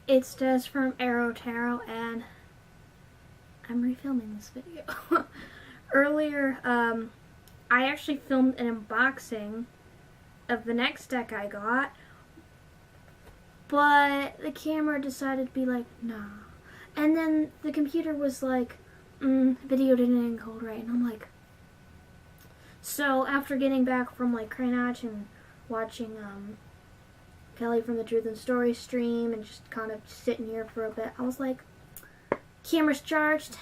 It's Des from Aro-Tarot, and I'm refilming this video. Earlier, I actually filmed an unboxing of the next deck I got, but the camera decided to be like, nah. And then the computer was like, video didn't encode right, and I'm like... So, after getting back from, like, Cranach and watching, Kelly from the Truth and Story stream and just kind of sitting here for a bit, I was like, camera's charged,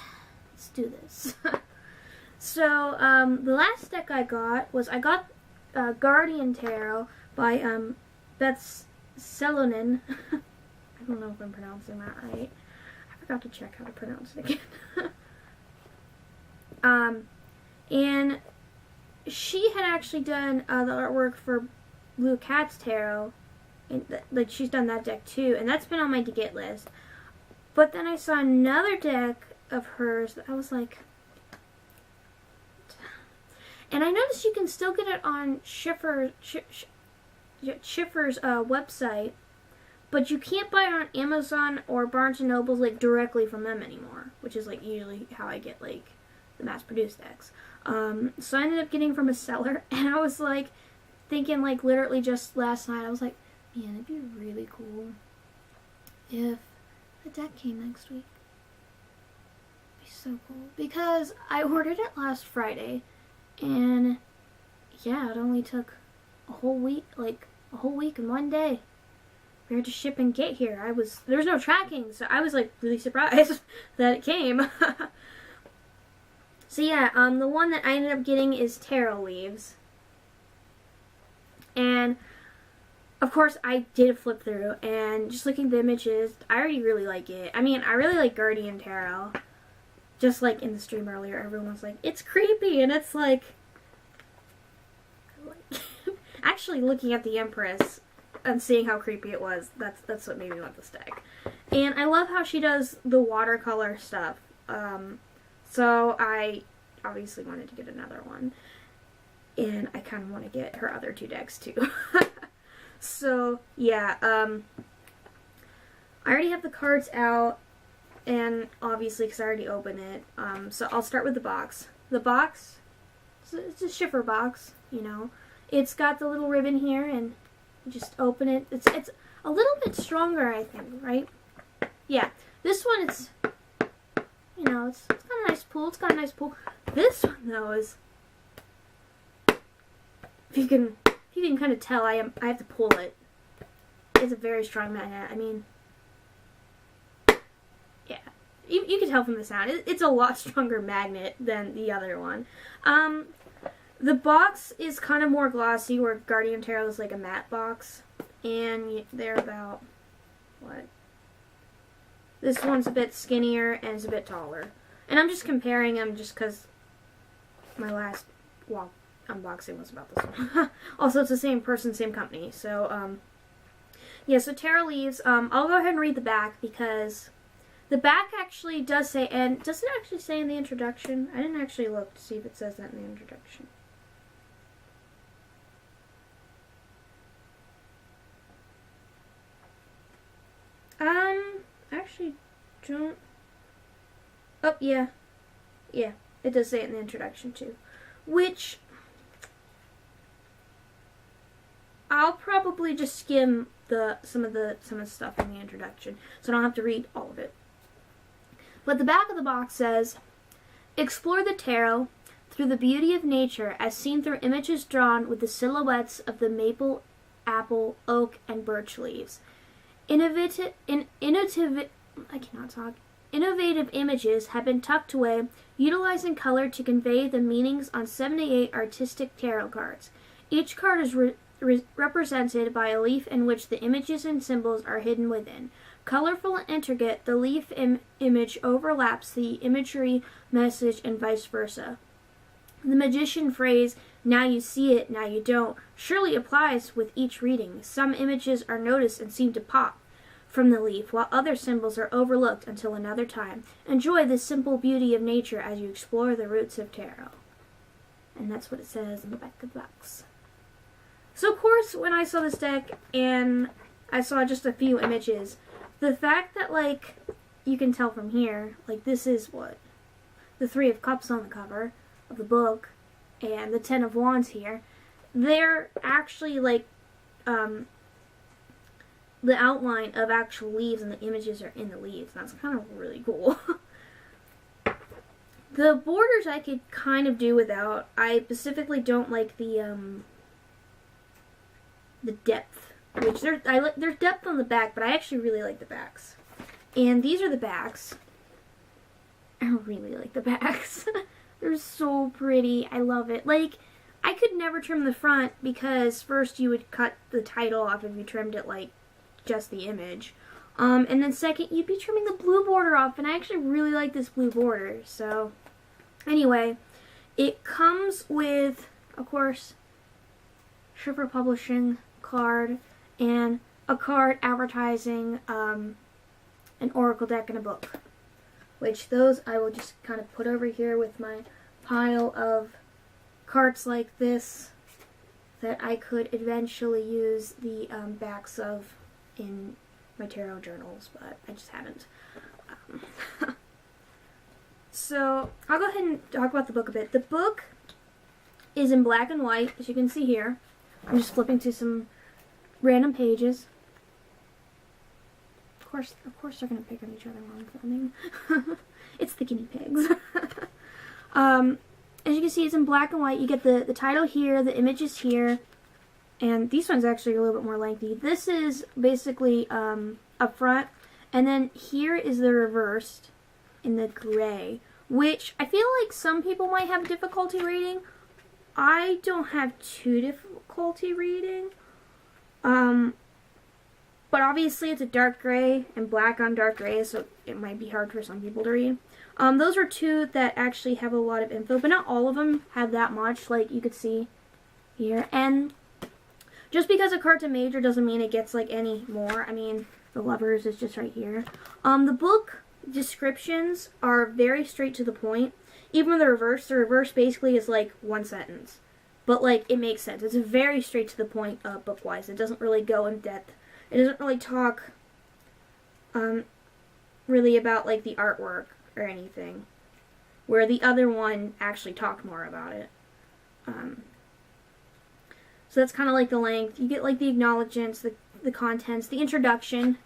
let's do this. So, the last deck I got was, Guardian Tarot by, Beth Selonen. I don't know if I'm pronouncing that right. I forgot to check how to pronounce it again. And she had actually done, the artwork for Blue Cat's Tarot. And like, she's done that deck too, and that's been on my to-get list. But then I saw another deck of hers that I was like... And I noticed you can still get it on Schiffer's website, but you can't buy it on Amazon or Barnes & Noble's, like, directly from them anymore, which is, like, usually how I get, like, the mass-produced decks. So I ended up getting from a seller, and I was, like, thinking, like, literally just last night, I was like, man, it'd be really cool if the deck came next week. It'd be so cool. Because I ordered it last Friday, and yeah, it only took a whole week, like a whole week and 1 day for it to ship and get here. There was no tracking, so I was like really surprised that it came. So yeah, the one that I ended up getting is Tarot Leaves. And of course, I did a flip through, and just looking at the images, I already really like it. I mean, I really like Guardian Tarot. Just like in the stream earlier, everyone was like, it's creepy, and it's like... Actually, looking at the Empress and seeing how creepy it was, that's what made me want this deck. And I love how she does the watercolor stuff. So I obviously wanted to get another one. And I kind of want to get her other two decks, too. So, yeah, I already have the cards out, and obviously, because I already opened it, so I'll start with the box. The box, it's a Schiffer box, you know. It's got the little ribbon here, and you just open it. It's a little bit stronger, I think, right? Yeah, this one, it's, you know, it's got a nice pull. It's got a nice pull. This one, though, is, if you can kind of tell, I have to pull it. It's a very strong magnet. I mean, yeah, you can tell from the sound. It's a lot stronger magnet than the other one. The box is kind of more glossy, where Guardian Tarot is like a matte box, and they're about, what? This one's a bit skinnier and it's a bit taller. And I'm just comparing them just because my last unboxing was about this one. Also, it's the same person, same company. So, yeah, so Tarot Leaves. I'll go ahead and read the back, because the back actually does say, and does it actually say in the introduction? I didn't actually look to see if it says that in the introduction. Actually don't. Oh, yeah. Yeah, it does say it in the introduction, too. Which, I'll probably just skim some of the stuff in the introduction, so I don't have to read all of it. But the back of the box says, explore the tarot through the beauty of nature as seen through images drawn with the silhouettes of the maple, apple, oak, and birch leaves. Innovative images have been tucked away, utilizing color to convey the meanings on 78 artistic tarot cards. Each card is represented by a leaf in which the images and symbols are hidden within. Colorful and intricate, the leaf image overlaps the imagery message and vice versa. The magician phrase, now you see it, now you don't, surely applies with each reading. Some images are noticed and seem to pop from the leaf, while other symbols are overlooked until another time. Enjoy the simple beauty of nature as you explore the roots of tarot. And that's what it says in the back of the box. So, of course, when I saw this deck and I saw just a few images, the fact that, like, you can tell from here, like, this is what? The Three of Cups on the cover of the book, and the Ten of Wands here. They're actually, like, the outline of actual leaves, and the images are in the leaves. That's kind of really cool. The borders I could kind of do without. I specifically don't like the depth, which there's depth on the back, but I actually really like the backs. And these are the backs. I really like the backs. They're so pretty. I love it. Like, I could never trim the front because first you would cut the title off if you trimmed it like just the image. And then second, you'd be trimming the blue border off, and I actually really like this blue border. So, anyway, it comes with, of course, Schiffer Publishing card and a card advertising an oracle deck and a book. Which those I will just kind of put over here with my pile of cards like this that I could eventually use the backs of in my tarot journals, but I just haven't. So I'll go ahead and talk about the book a bit. The book is in black and white, as you can see here. I'm just flipping to some random pages. Of course they're gonna pick on each other while I'm filming. It's the guinea pigs. As you can see, it's in black and white. You get the title here, the images here, and these ones actually are a little bit more lengthy. This is basically up front, and then here is the reversed in the gray, which I feel like some people might have difficulty reading. I don't have too difficulty reading. But obviously it's a dark gray and black on dark gray, so it might be hard for some people to read. Those are two that actually have a lot of info, but not all of them have that much, like you could see here. And just because a card's a major doesn't mean it gets like any more. I mean, the Lovers is just right here. The book descriptions are very straight to the point. Even the reverse basically is like one sentence. But like, it makes sense. It's a very straight to the point book-wise. It doesn't really go in depth. It doesn't really talk really about like the artwork or anything, where the other one actually talked more about it. So that's kind of like the length. You get like the acknowledgements, the contents, the introduction,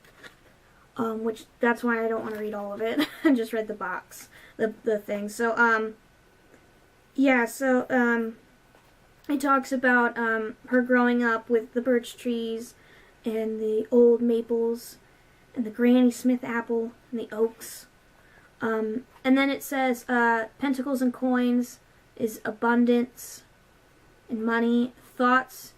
which that's why I don't want to read all of it. I just read the box, the thing. So yeah, so it talks about her growing up with the birch trees and the old maples and the Granny Smith apple and the oaks. And then it says pentacles and coins is abundance and money. Thoughts,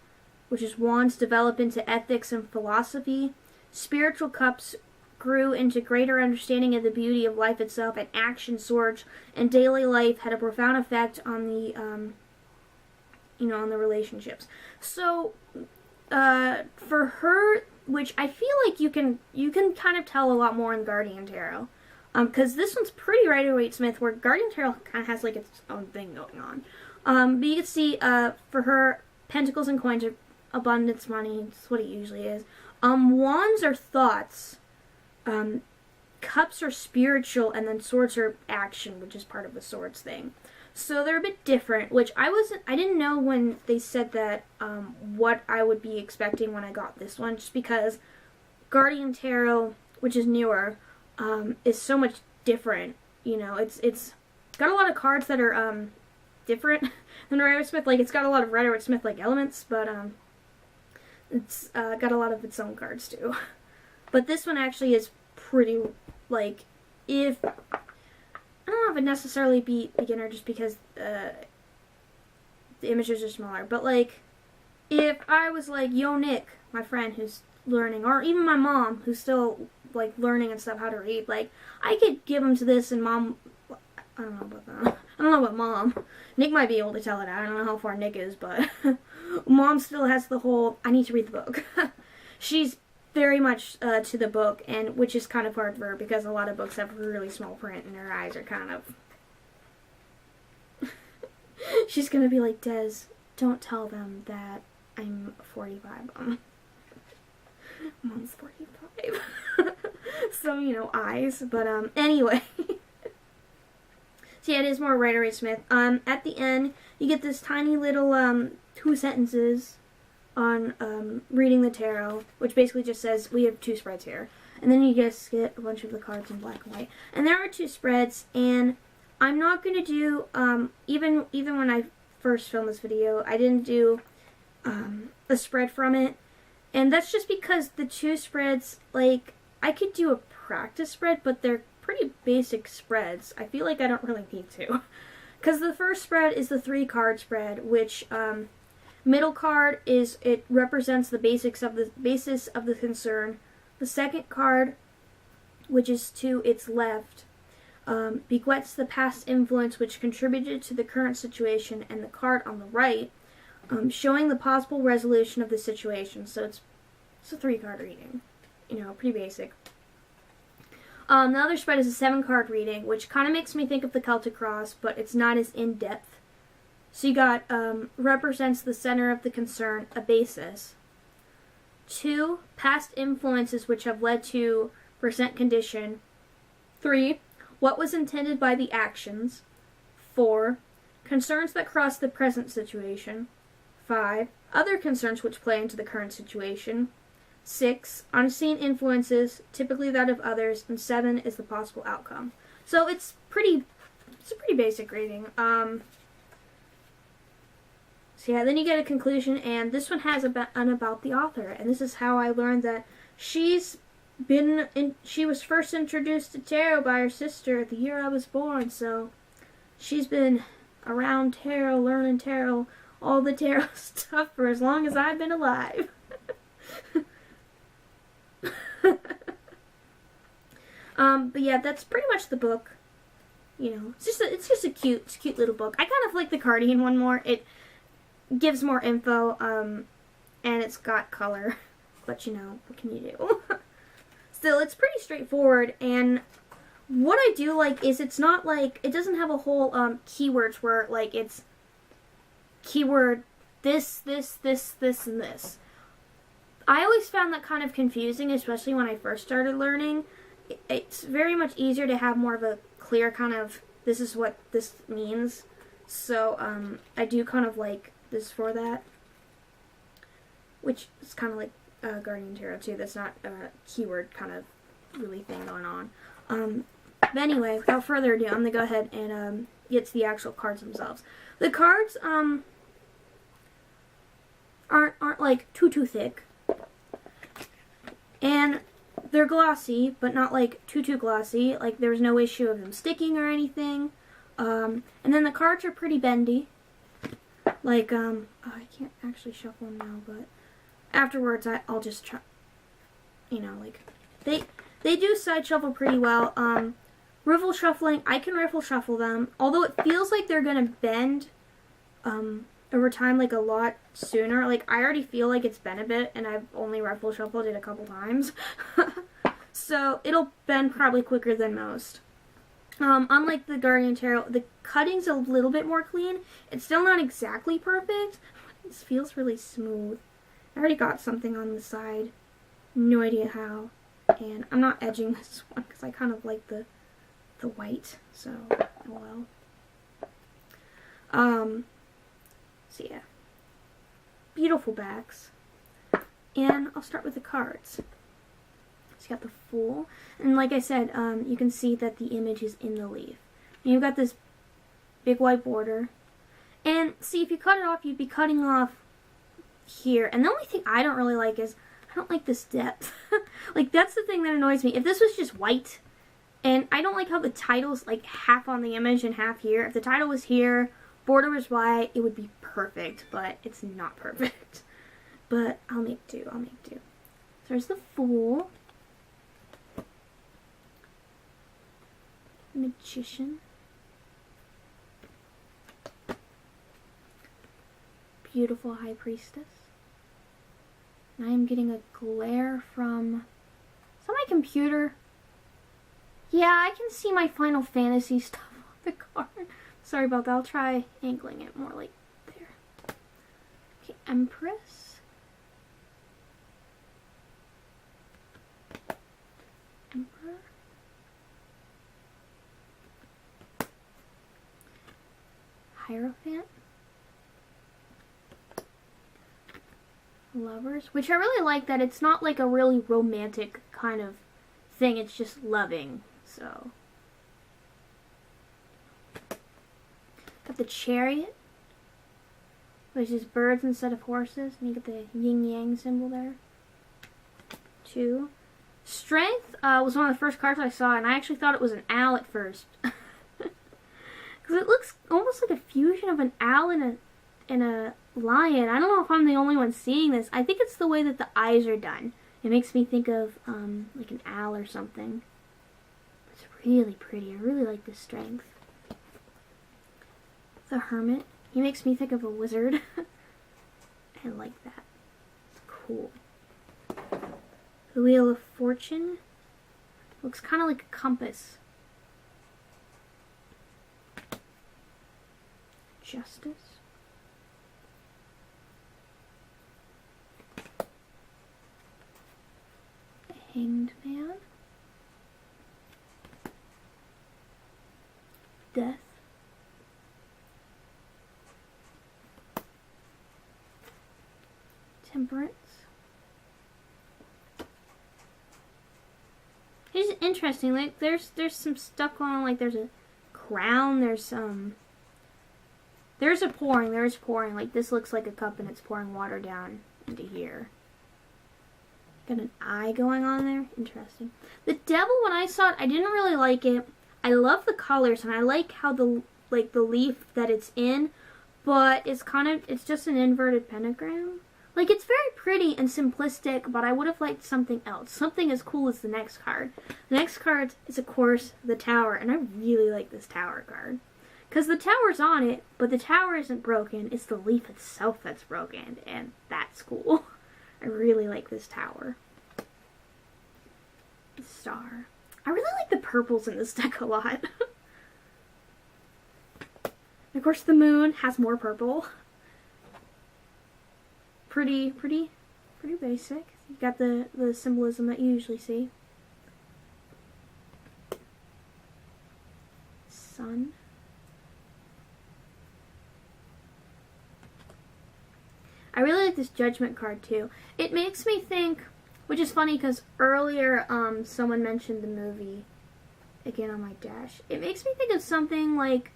which is wands, develop into ethics and philosophy. Spiritual cups grew into greater understanding of the beauty of life itself, and action, swords, and daily life had a profound effect on the on the relationships. So for her, which I feel like you can kind of tell a lot more in Guardian Tarot, because this one's pretty Rider-Waite-Smith, where Guardian Tarot kind of has like its own thing going on. But you can see for her, pentacles and coins are abundance, money. It's what it usually is. Wands are thoughts. Cups are spiritual, and then swords are action, which is part of the swords thing. So they're a bit different, which I didn't know when they said that what I would be expecting when I got this one, just because Guardian Tarot, which is newer, is so much different. You know, it's got a lot of cards that are different than Rider-Waite-Smith. Like, it's got a lot of Rider-Waite-Smith like elements, but it's got a lot of its own cards too. But this one actually is pretty, like, I don't know if it'd necessarily be beginner just because the images are smaller, but like, if I was like, yo Nick, my friend who's learning, or even my mom who's still like learning and stuff how to read, like, I could give them to this and mom, I don't know about that. I don't know about mom. Nick might be able to tell it out. I don't know how far Nick is, but mom still has the whole, I need to read the book. She's very much to the book, and which is kind of hard for her because a lot of books have really small print and her eyes are kind of... She's gonna be like, Des, don't tell them that I'm 45. Mom's 45. So, you know, eyes. But, anyway. So, yeah, it is more Rider-Waite-Smith. At the end, you get this tiny little, 2 sentences on, reading the tarot, which basically just says, we have 2 spreads here. And then you just get a bunch of the cards in black and white. And there are 2 spreads, and I'm not going to do, even when I first filmed this video, I didn't do, a spread from it. And that's just because the 2 spreads, like, I could do a practice spread, but they're pretty basic spreads. I feel like I don't really need to. Because the first spread is the 3 card spread, which, middle card is, it represents the basis of the concern. The second card, which is to its left, bequeaths the past influence which contributed to the current situation, and the card on the right, showing the possible resolution of the situation. So it's a 3-card reading. You know, pretty basic. The other spread is a 7-card reading, which kind of makes me think of the Celtic Cross, but it's not as in-depth. So you got, represents the center of the concern, a basis. 2, past influences which have led to present condition. 3, what was intended by the actions. 4, concerns that cross the present situation. 5, other concerns which play into the current situation. 6, unseen influences, typically that of others. And 7 is the possible outcome. So it's a pretty basic reading. So yeah, then you get a conclusion, and this one has about the author, and this is how I learned that she was first introduced to tarot by her sister the year I was born, so she's been around tarot, learning tarot, all the tarot stuff for as long as I've been alive. But yeah, that's pretty much the book. You know, it's just a cute little book. I kind of like the Cardigan one more. It gives more info, and it's got color, but you know, what can you do? Still, it's pretty straightforward, and what I do like is it's not like, it doesn't have a whole, keywords where, like, it's keyword this, and this. I always found that kind of confusing, especially when I first started learning. It's very much easier to have more of a clear kind of, this is what this means. So, I do kind of like this for that, which is kind of like Guardian Tarot too. That's not a keyword kind of really thing going on. But anyway, without further ado, I'm gonna go ahead and get to the actual cards themselves. The cards aren't like too thick, and they're glossy, but not like too glossy. Like there's no issue of them sticking or anything. And then the cards are pretty bendy. Like, oh, I can't actually shuffle them now, but afterwards I'll just try, you know, like, they do side shuffle pretty well. Riffle shuffling, I can riffle shuffle them, although it feels like they're gonna bend, over time, like, a lot sooner. Like, I already feel like it's been a bit, and I've only riffle shuffled it a couple times. So, it'll bend probably quicker than most. Unlike the Guardian Tarot, the cutting's a little bit more clean. It's still not exactly perfect. This feels really smooth. I already got something on the side. No idea how. And I'm not edging this one because I kind of like the white. So, oh well. So yeah. Beautiful backs. And I'll start with the cards. So you got the Fool, and like I said, you can see that the image is in the leaf. And you've got this big white border. And see, if you cut it off, you'd be cutting off here. And the only thing I don't really like is, I don't like this depth. Like, that's the thing that annoys me. If this was just white, and I don't like how the title's like half on the image and half here. If the title was here, border was white, it would be perfect, but it's not perfect. But I'll make do. So there's the Fool. Magician. Beautiful High Priestess. And I am getting a glare from... Is that my computer? Yeah, I can see my Final Fantasy stuff on the card. Sorry about that. I'll try angling it more like there. Okay, Empress. Emperor. Hierophant. Lovers, which I really like that it's not like a really romantic kind of thing, it's just loving. So got the Chariot, which is birds instead of horses, and you get the yin yang symbol there. 2. Strength was one of the first cards I saw, and I actually thought it was an owl at first. Because it looks almost like a fusion of an owl and a lion. I don't know if I'm the only one seeing this. I think it's the way that the eyes are done. It makes me think of like an owl or something. It's really pretty. I really like the strength. The Hermit. He makes me think of a wizard. I like that. It's cool. The Wheel of Fortune. Looks kind of like a compass. Justice. The Hanged Man. Death. Temperance. It's interesting. Like there's some stuff going on. Like there's a crown. There's a pouring. There's pouring. Like this looks like a cup and it's pouring water down into here. Got an eye going on there. Interesting. The Devil, when I saw it, I didn't really like it. I love the colors and I like how the leaf that it's in, but it's just an inverted pentagram. Like, it's very pretty and simplistic, but I would have liked something else. Something as cool as the next card. The next card is, of course, the Tower, and I really like this Tower card. Because the tower's on it, but the tower isn't broken. It's the leaf itself that's broken, and that's cool. I really like this tower. The Star. I really like the purples in this deck a lot. Of course, the Moon has more purple. Pretty basic. You got the symbolism that you usually see. Sun. I really like this Judgment card too. It makes me think, which is funny because earlier someone mentioned the movie again on my dash. It makes me think of something like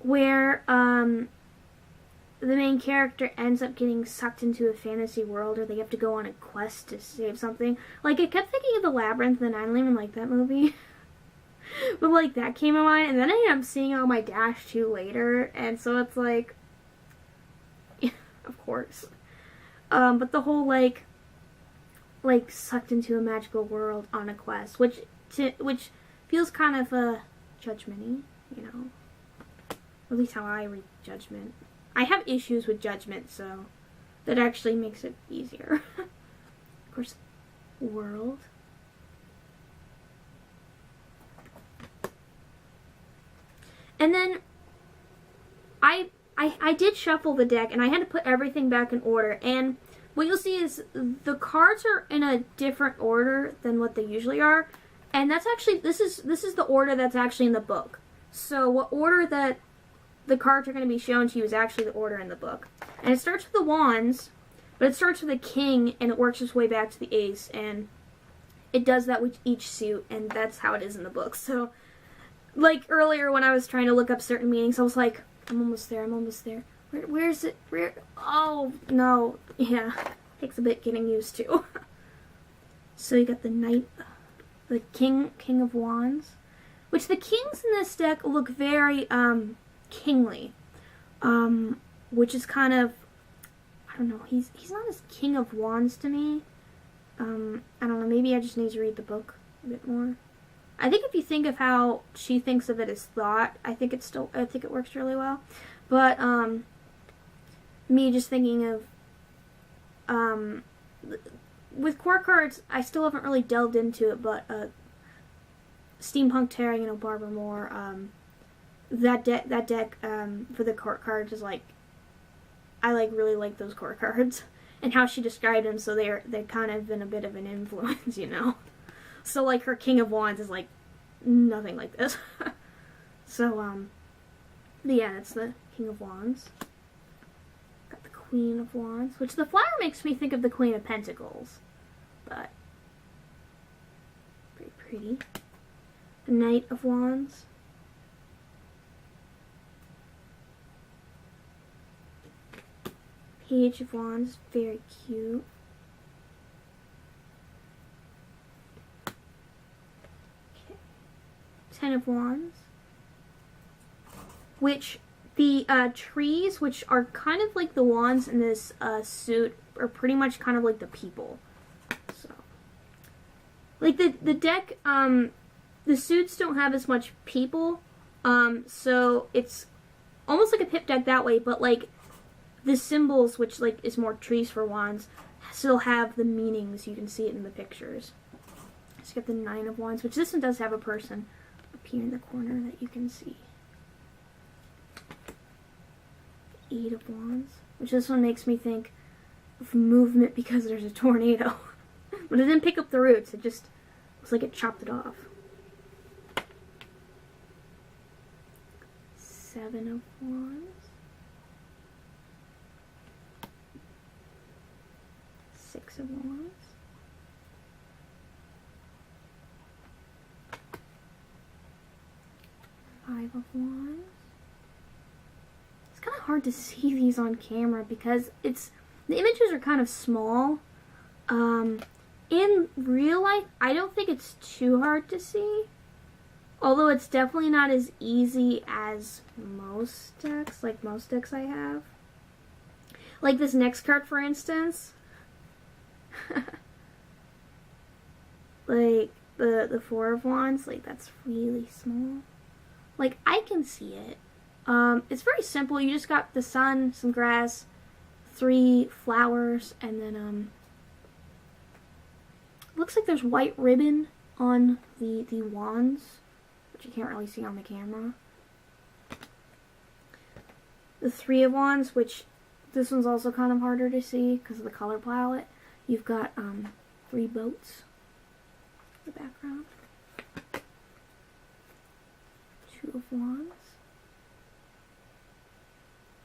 where the main character ends up getting sucked into a fantasy world, or they have to go on a quest to save something. Like, I kept thinking of The Labyrinth, and I don't even like that movie. But, like, that came in mind, and then I ended up seeing it on my dash too later, and so it's like, yeah, of course. But the whole, like, sucked into a magical world on a quest, which feels kind of judgment-y, you know. At least how I read Judgment. I have issues with Judgment, so that actually makes it easier. Of course, World. And then I did shuffle the deck, and I had to put everything back in order. And what you'll see is the cards are in a different order than what they usually are. And that's actually, this is the order that's actually in the book. So what order that the cards are going to be shown to you is actually the order in the book. And it starts with the Wands, but it starts with a King, and it works its way back to the Ace, and it does that with each suit, and that's how it is in the book. So, like earlier when I was trying to look up certain meanings, I was like, I'm almost there. Where is it? Oh, no. Yeah, takes a bit getting used to. So you got the Knight, the King of Wands, which the kings in this deck look very, kingly, which is kind of, I don't know, he's not as King of Wands to me. I don't know, maybe I just need to read the book a bit more. I think if you think of how she thinks of it as thought, I think it works really well. But, me just thinking of, with core cards, I still haven't really delved into it, but, Steampunk Terra, you know, Barbara Moore, that deck for the court cards is like, I really like those court cards and how she described them. So they've kind of been a bit of an influence, you know. So, like, her King of Wands is, like, nothing like this. So, yeah, it's the King of Wands. Got the Queen of Wands, which the flower makes me think of the Queen of Pentacles. But, pretty pretty. The Knight of Wands. Page of Wands, very cute. Okay. Ten of Wands. Which, the trees, which are kind of like the wands in this suit, are pretty much kind of like the people. So, like the deck, the suits don't have as much people, so it's almost like a pip deck that way, but like the symbols, which like is more trees for wands, still have the meanings. You can see it in the pictures. Let's get the Nine of Wands, which this one does have a person up here in the corner that you can see. Eight of Wands, which this one makes me think of movement because there's a tornado. But it didn't pick up the roots, it just was like it chopped it off. Seven of Wands. Six of Wands. Five of Wands. It's kind of hard to see these on camera because the images are kind of small. In real life, I don't think it's too hard to see. Although it's definitely not as easy as most decks, like most decks I have. Like this next card, for instance. Like the Four of Wands, like that's really small. Like I can see it. It's very simple. You just got the sun, some grass, 3 flowers, and then looks like there's white ribbon on the wands, which you can't really see on the camera. The Three of Wands, which this one's also kind of harder to see because of the color palette. You've got 3 boats in the background. Two of Wands.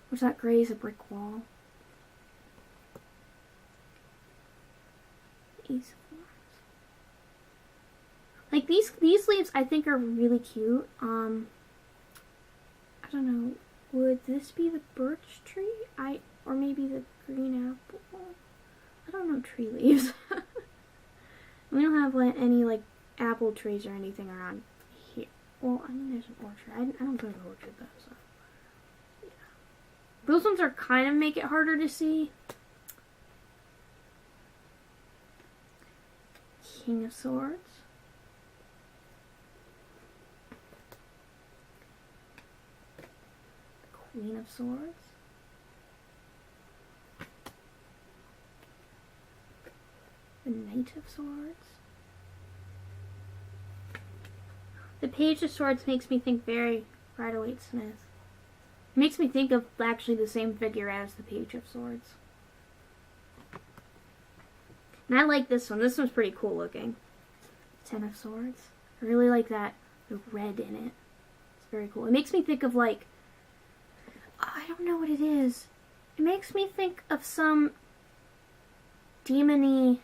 Which that gray is a brick wall. Ace of Wands. Like these leaves I think are really cute. I don't know. Would this be the birch tree? Or maybe the green apple? I don't know tree leaves. We don't have like any like apple trees or anything around here. Well, I mean there's an orchard. I don't go to the orchard though, so yeah. Those ones are kind of make it harder to see. King of Swords. Queen of Swords. The Knight of Swords. The Page of Swords makes me think very Rider-Waite-Smith. It makes me think of actually the same figure as the Page of Swords. And I like this one. This one's pretty cool looking. Ten of Swords. I really like that. The red in it. It's very cool. It makes me think of like, I don't know what it is. It makes me think of some demon-y.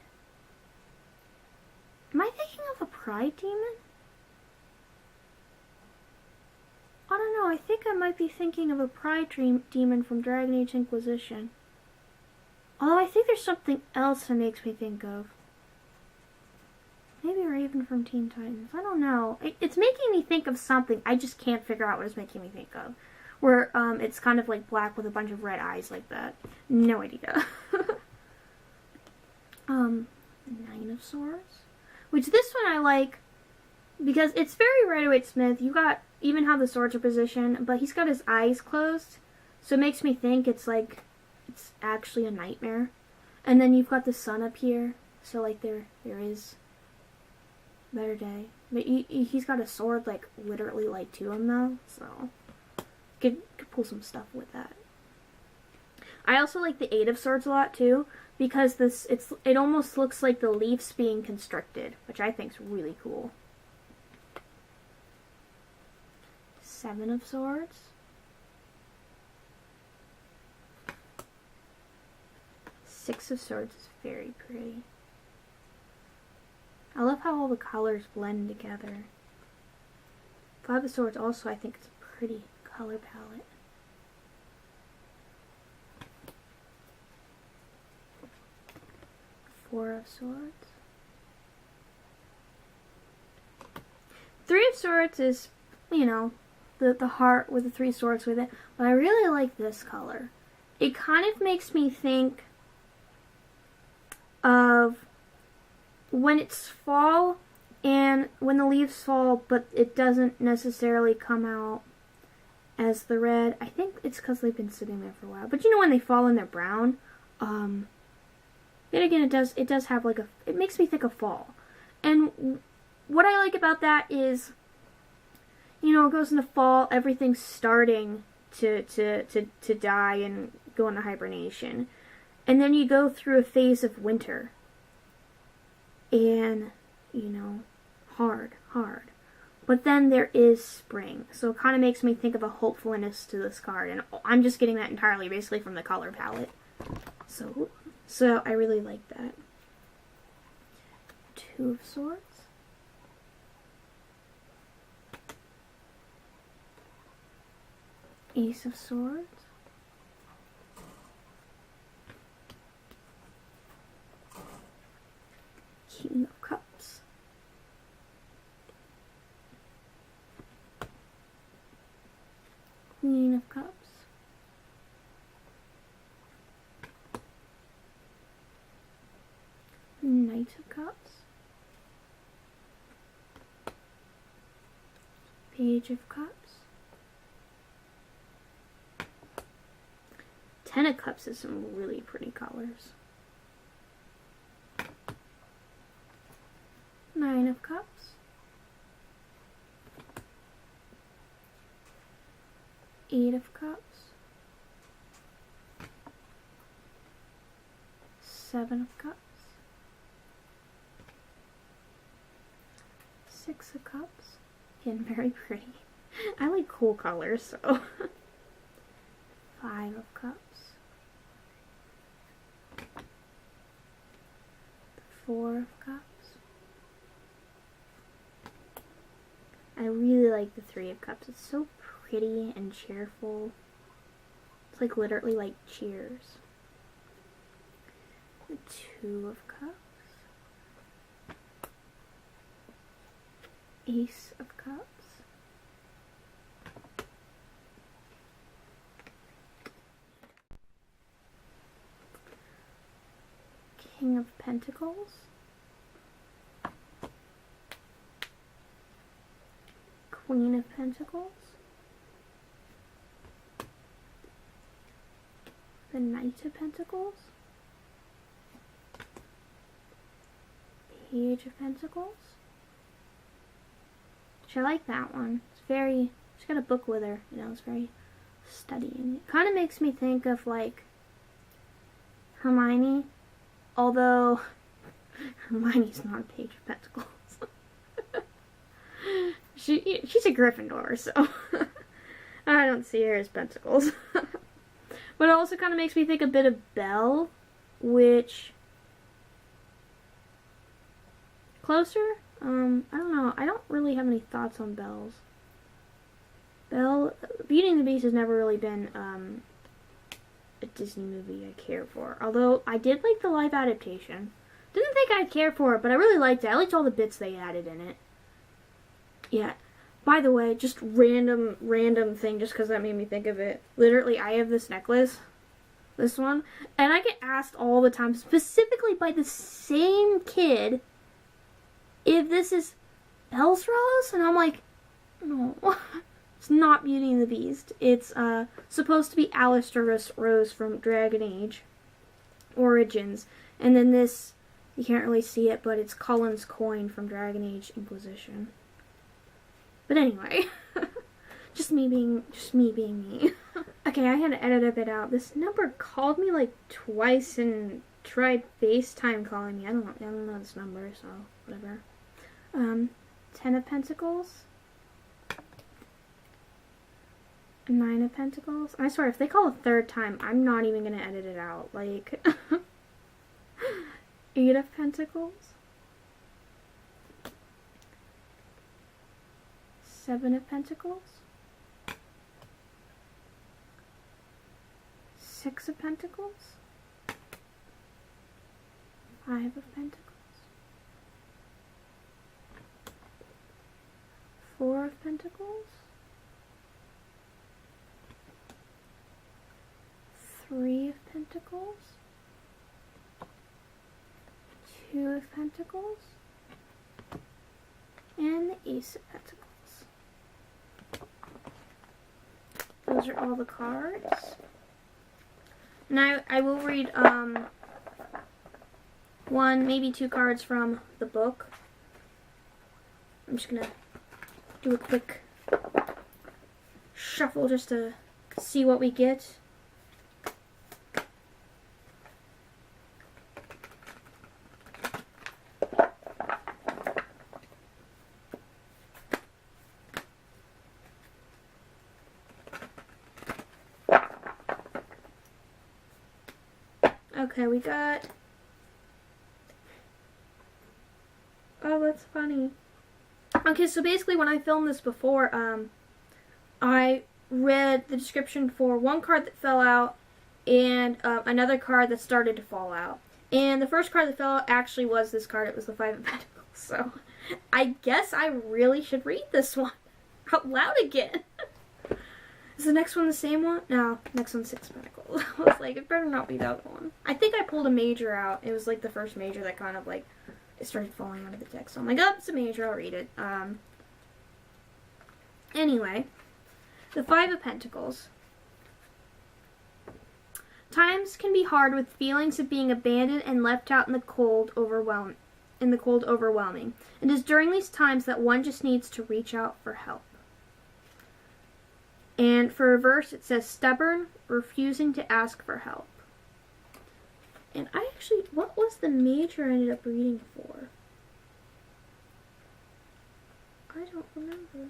Am I thinking of a pride demon? I don't know. I think I might be thinking of a pride demon from Dragon Age Inquisition. Although I think there's something else that makes me think of. Maybe Raven from Teen Titans. I don't know. It's making me think of something. I just can't figure out what it's making me think of. Where it's kind of like black with a bunch of red eyes like that. No idea. Nine of Swords. Which this one I like because it's very Rider-Waite-Smith. You got even how the swords are positioned, but he's got his eyes closed. So it makes me think it's like it's actually a nightmare. And then you've got the sun up here. So like there is better day. But he's got a sword like literally like to him though. So could pull some stuff with that. I also like the Eight of Swords a lot too, because it almost looks like the leaves being constricted, which I think is really cool. Seven of Swords. Six of Swords is very pretty. I love how all the colors blend together. Five of Swords also, I think it's a pretty color palette. Four of Swords. Three of Swords is, you know, the heart with the three swords with it. But I really like this color. It kind of makes me think of when it's fall and when the leaves fall, but it doesn't necessarily come out as the red. I think it's because they've been sitting there for a while. But you know when they fall and they're brown? Then again, it does have like it makes me think of fall. And what I like about that is, you know, it goes into fall, everything's starting to die and go into hibernation. And then you go through a phase of winter. And, you know, hard. But then there is spring. So it kind of makes me think of a hopefulness to this card. And I'm just getting that entirely basically from the color palette. So I really like that. Two of Swords. Ace of Swords. King of Cups. Queen of Cups. Knight of Cups. Page of Cups. Ten of Cups is some really pretty colors. Nine of Cups. Eight of Cups. Seven of Cups. Six of Cups. Again, very pretty. I like cool colors, so. Five of Cups. Four of Cups. I really like the Three of Cups. It's so pretty and cheerful. It's like literally like Cheers. The Two of Cups. Ace of Cups. King of Pentacles. Queen of Pentacles. The Knight of Pentacles. Page of Pentacles. Which I like that one. She's got a book with her, you know, it's very studying. It kind of makes me think of like Hermione, although Hermione's not a Page of Pentacles. She's a Gryffindor, so I don't see her as Pentacles. But it also kind of makes me think a bit of Belle, which closer? I don't know. I don't really have any thoughts on Belle's. Belle, Beauty and the Beast has never really been a Disney movie I care for. Although I did like the live adaptation. Didn't think I'd care for it, but I really liked it. I liked all the bits they added in it. Yeah. By the way, just random thing, just because that made me think of it. Literally, I have this necklace, this one, and I get asked all the time, specifically by the same kid, if this is Belle's Rose, and I'm like, no, it's not Beauty and the Beast. It's supposed to be Alistair's Rose from Dragon Age Origins, and then this, you can't really see it, but it's Cullen's coin from Dragon Age Inquisition. But anyway, just me being me. I Okay, I had to edit a bit out. This number called me like twice and tried FaceTime calling me. I don't know this number, so whatever. 10 of Pentacles. 9 of Pentacles. I swear, if they call a third time, I'm not even gonna edit it out. Like, 8 of Pentacles. 7 of Pentacles. 6 of Pentacles. 5 of Pentacles. 4 of Pentacles. 3 of Pentacles. 2 of Pentacles. And the Ace of Pentacles. Those are all the cards. Now I will read one, maybe 2 cards from the book. I'm just gonna do a quick shuffle just to see what we get. Okay, we got... Oh, that's funny. Okay, so basically when I filmed this before, I read the description for one card that fell out and another card that started to fall out. And the first card that fell out actually was this card. It was the 5 of Pentacles. So I guess I really should read this one out loud again. Is the next one the same one? No, next one's 6 of Pentacles. I was like, it better not be the other one. I think I pulled a major out. It was like the first major that kind of like, it started falling out of the deck. So I'm like, oh, it's a major, I'll read it. Anyway, the 5 of Pentacles. Times can be hard with feelings of being abandoned and left out in the cold, overwhelming. It is during these times that one just needs to reach out for help. And for reverse, it says stubborn, refusing to ask for help. And I actually, what was the major I ended up reading for? I don't remember.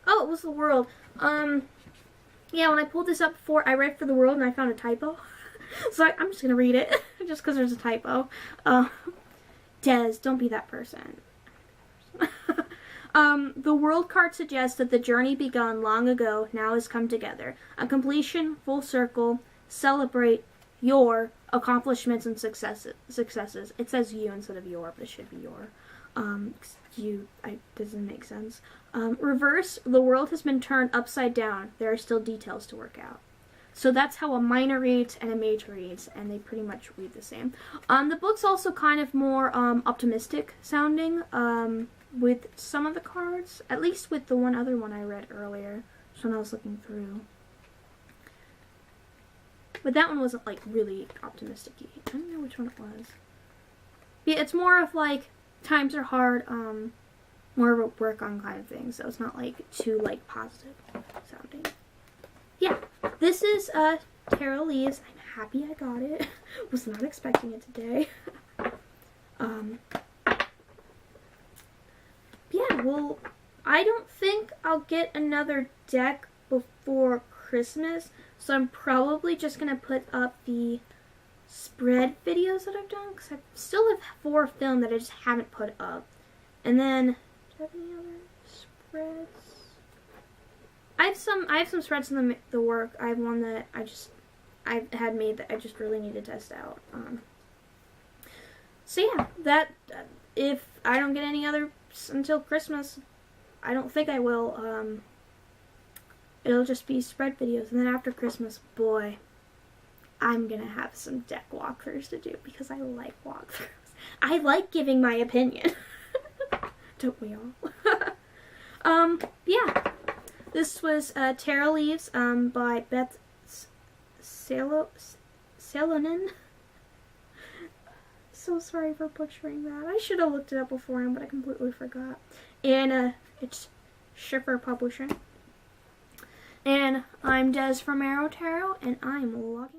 Oh, it was the world. Yeah, when I pulled this up before, I read for the world and I found a typo. So I'm just going to read it, just because there's a typo. Des, don't be that person. The world card suggests that the journey begun long ago now has come together. A completion, full circle, celebrate your accomplishments and successes. It says you instead of your, but it should be your. Doesn't make sense. Reverse, the world has been turned upside down. There are still details to work out. So that's how a minor reads and a major reads, and they pretty much read the same. The book's also kind of more optimistic sounding with some of the cards, at least with the one other one I read earlier, just when I was looking through. But that one wasn't like really optimistic-y. I don't know which one it was. Yeah, it's more of like times are hard, more of a work on kind of thing, so it's not like too like positive sounding. Yeah, this is Tarot Leaves. I'm happy I got it. Was not expecting it today. Yeah, well, I don't think I'll get another deck before Christmas, so I'm probably just going to put up the spread videos that I've done, because I still have 4 filmed that I just haven't put up. And then, do I have any other spreads? I have some spreads in the work. I have one that I had made that I just really need to test out. So yeah, that if I don't get any other until Christmas, I don't think I will. It'll just be spread videos, and then after Christmas, boy, I'm gonna have some deck walkthroughs to do because I like walkthroughs. I like giving my opinion. Don't we all? Yeah. This was Tarot Leaves by Beth Salonen. So sorry for butchering that. I should have looked it up beforehand, but I completely forgot. And it's Schiffer Publishing. And I'm Des from Aro-Tarot, and I'm logging off.